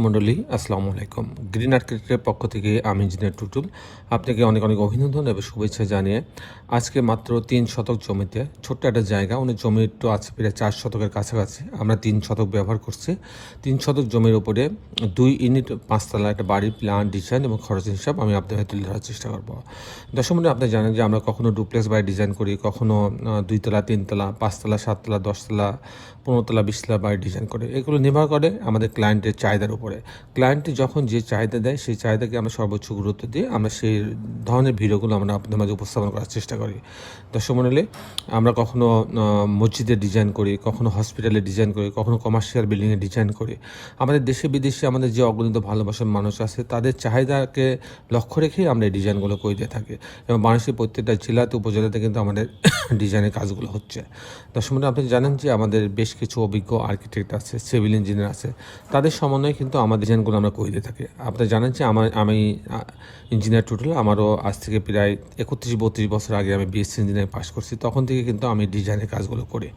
মণ্ডলী আসসালামু আলাইকুম। গ্রিন আর্কিটেক্টের পক্ষ থেকে আমি ইঞ্জিনিয়ার টুটুল আপনাকে অনেক অনেক অভিনন্দন এবং শুভেচ্ছা জানিয়ে আজকে মাত্র 3 শতক জমিতে ছোট্ট একটা জায়গা, উনি জমি একটু আছে প্রায় 4 শতকের কাছাকাছি, আমরা 3 শতক ব্যবহার করছি। 3 শতক জমির উপরে 2 ইউনিট 5 তলা একটা বাড়ির প্ল্যান, ডিজাইন এবং খরচ হিসাব আমি আপনাদের তুলে ধরার চেষ্টা করব। দর্শক মণ্ডলী, আপনি জানেন যে আমরা কখনো ডুপ্লেক্স বাড়ি ডিজাইন করি, কখনো 2 তলা, 3 তলা, 5 তলা, 7 তলা, 10 তলা, 15 তলা, 20 তলা বাড়ি ডিজাইন করে। এগুলো নির্ভর করে আমাদের ক্লায়েন্টের চাহিদার উপরে। ক্লায়েন্ট যখন যে চাহিদা দেয় সেই চাহিদাকে আমরা সর্বোচ্চ গুরুত্ব দিয়ে আমরা সেই ধরনের ভিডিওগুলো আমরা আপনাদের মাঝে উপস্থাপন করার চেষ্টা করি। দর্শক মণ্ডলী, আমরা কখনো মসজিদের ডিজাইন করি, কখনো হসপিটালে ডিজাইন করি, কখনো কমার্শিয়াল বিল্ডিংয়ে ডিজাইন করি। আমাদের দেশে বিদেশে আমাদের যে অগণিত ভালোবাসার মানুষ আছে তাদের চাহিদাকে লক্ষ্য রেখেই আমরা এই ডিজাইনগুলো করে দিয়ে থাকি এবং বাংলাদেশের প্রত্যেকটা জেলাতে উপজেলাতে কিন্তু আমাদের ডিজাইনের কাজগুলো হচ্ছে। দর্শক মণ্ডলী, আপনি জানেন যে আমাদের বেশ কিছু অভিজ্ঞ আর্কিটেক্ট আছে, সিভিল ইঞ্জিনিয়ার আছে, তাদের সমন্বয়ে কিন্তু আমাদের ডিজাইনগুলো আমরা করে দিয়ে থাকি। আপনি জানেন যে আমি ইঞ্জিনিয়ার টুটুল, আমারও আজ থেকে প্রায় 31-32 বছর আগে আমি বিএসসি ইঞ্জিনিয়ারিং পাস করছি, তখন থেকে কিন্তু আমি ডিজাইনের কাজগুলো করি।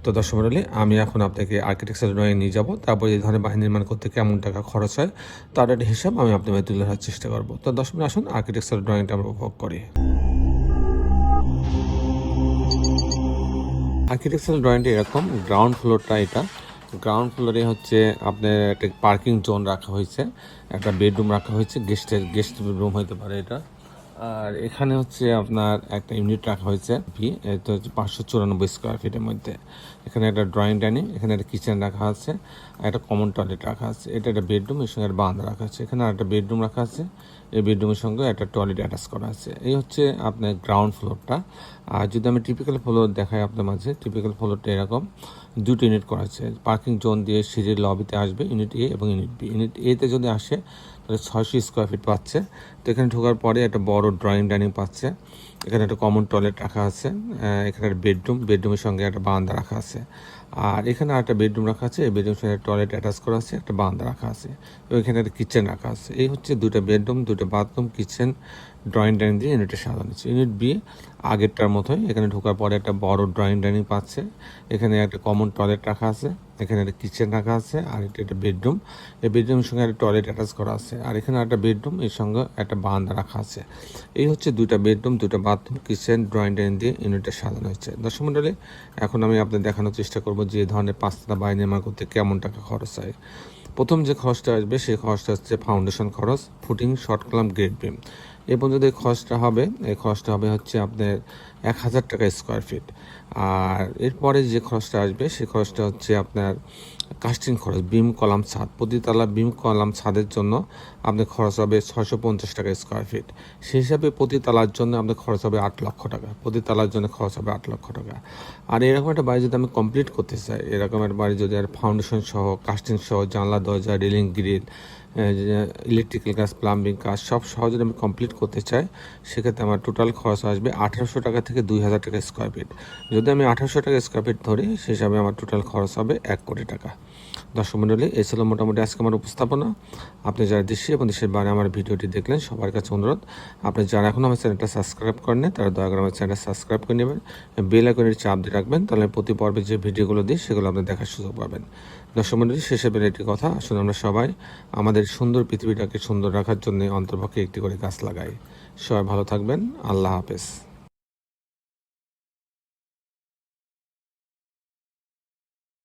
তো দর্শক মণ্ডলী, আমি এখন আপনাকে আর্কিটেকচার ড্রয়িং নিয়ে যাব, তারপর এই ধরনের বাড়ি নির্মাণ করতে কেমন টাকা খরচ হয় তার একটা হিসাব আমি আপনাদের তুলে ধরার চেষ্টা করব। তো দর্শক মণ্ডলী, আসুন আর্কিটেকচার ড্রয়িংটা আমরা উপভোগ করি। আর্কিটেকচারাল ড্রয়িংটা এরকম, গ্রাউন্ড ফ্লোরটা এটা। গ্রাউন্ড ফ্লোরে হচ্ছে আপনার একটা পার্কিং জোন রাখা হয়েছে, একটা বেডরুম রাখা হয়েছে, গেস্ট রুম হতে পারে এটা। আর এখানে হচ্ছে আপনার একটা ইউনিট রাখা হয়েছে, এটা হচ্ছে 594 স্কোয়ার ফিটের মধ্যে। এখানে একটা ড্রয়িং ডাইনিং, এখানে একটা কিচেন রাখা আছে, একটা কমন টয়লেট রাখা আছে। এটা একটা বেডরুম, এর সঙ্গে একটা বারান্দা রাখা আছে। এখানে একটা বেডরুম রাখা আছে, এই বেডরুমের সঙ্গে একটা টয়লেট অ্যাটাচ করা আছে। এই হচ্ছে আপনার গ্রাউন্ড ফ্লোরটা। আর যদি আমি টিপিক্যাল ফ্লোর দেখাই আপনার মাঝে, টিপিক্যাল ফ্লোরটা এরকম 2টি ইউনিট করা আছে। পার্কিং জোন দিয়ে সিঁড়ির লবিতে আসবে ইউনিট এ এবং ইউনিট বি। ইউনিট এতে যদি আসে তাহলে 600 স্কোয়ার ফিট পাচ্ছে। তো এখানে ঢোকার পরে একটা বড় ড্রয়িং ডাইনিং পাচ্ছে, এখানে একটা কমন টয়লেট রাখা আছে, এখানে একটা বেডরুমের সঙ্গে একটা বারান্দা রাখা আছে। আর এখানে একটা বেডরুম রাখা আছে, এই বেডরুমের সঙ্গে টয়লেট অ্যাটাচ করা আছে, একটা বারান্দা রাখা আছে এবং এখানে একটা কিচেন রাখা আছে। এই হচ্ছে 2টা বেডরুম, 2টা বাথরুম, কিচেন, ড্রয়িং ডাইনিং দিয়ে ইউনিটে সাজানো হচ্ছে। ইউনিট বি আগেরটার মতোই, এখানে ঢোকার পরে একটা বড় ড্রয়িং ডাইনিং পাচ্ছে, এখানে একটা কমন টয়লেট রাখা আছে, এখানে একটা কিচেন রাখা আছে, আর এটা একটা বেডরুম, এই বেডরুমের সঙ্গে একটা টয়লেট অ্যাটাচ করা আছে, আর এখানে একটা বেডরুম, এর সঙ্গে একটা বারান্দা রাখা আছে। এই হচ্ছে 2টা বেডরুম, 2টা বাথরুম, কিচেন, ড্রয়িং ডাইনিং দিয়ে ইউনিটটা সাজানো হয়েছে। দর্শক মণ্ডলী, এখন আমি আপনাদের দেখানোর চেষ্টা করব যে এই ধরনের 5 তলা বাড়ি নির্মাণ করতে কেমন টাকা খরচ হয়। প্রথম যে খরচটা আসবে সেই খরচটা হচ্ছে ফাউন্ডেশন খরচ, footing, short column, grade beam. এই পর্যন্ত এই খরচটা হবে হচ্ছে আপনার 1000 টাকা স্কোয়ার ফিট। আর এরপরে যে খরচটা আসবে সেই খরচটা হচ্ছে আপনার কাস্টিং খরচ, বিম কলাম ছাদ। প্রতিতলা বিম কলাম ছাদের জন্য আপনার খরচ হবে 650 টাকা স্কোয়ার ফিট। সেই হিসাবে প্রতি তালার জন্য আপনার খরচ হবে 8 লক্ষ টাকা। প্রতি তালার জন্য খরচ হবে 8 লক্ষ টাকা। আর এরকম একটা বাড়ি যদি আমি কমপ্লিট করতে চাই, এরকম একটা বাড়ি যদি আর ফাউন্ডেশন সহ, কাস্টিং সহ, জানলা, দরজা, রেলিং, গ্রিল, ইলেকট্রিক্যাল কাজ, প্লাম্বিং কাজ সব সহ যদি আমি কমপ্লিট করতে চাই, সেক্ষেত্রে আমার টোটাল খরচ আসবে 1800 টাকা থেকে 2000 টাকা স্কোয়ার ফিট। যদি আমি 1800 টাকা স্কোয়ার ফিট ধরি, সেই হিসাবে আমার টোটাল খরচ হবে 1 কোটি টাকা। দর্শক মণ্ডলী, এই ছিল মোটামুটি আজকে আমার উপস্থাপনা। আপনি যারা দেশে এবং দেশের বাইরে আমার ভিডিওটি দেখলেন, সবার কাছে অনুরোধ, আপনি যারা এখন আমার চ্যানেলটা সাবস্ক্রাইব করেন তারা দয়া করে আমার চ্যানেলটা সাবস্ক্রাইব করে নেবেন, বেল আইকনের চাপ দিয়ে রাখবেন, তাহলে প্রতি পর্বে যে ভিডিওগুলো দিই সেগুলো আপনি দেখার সুযোগ পাবেন। দর্শক মণ্ডলী, শেষে বের একটি কথা, আসলে আমরা সবাই আমাদের সুন্দর পৃথিবীটাকে সুন্দর রাখার জন্য অন্তর্পক্ষে একটি করে গাছ লাগাই। সবাই ভালো থাকবেন। আল্লাহ হাফেজ।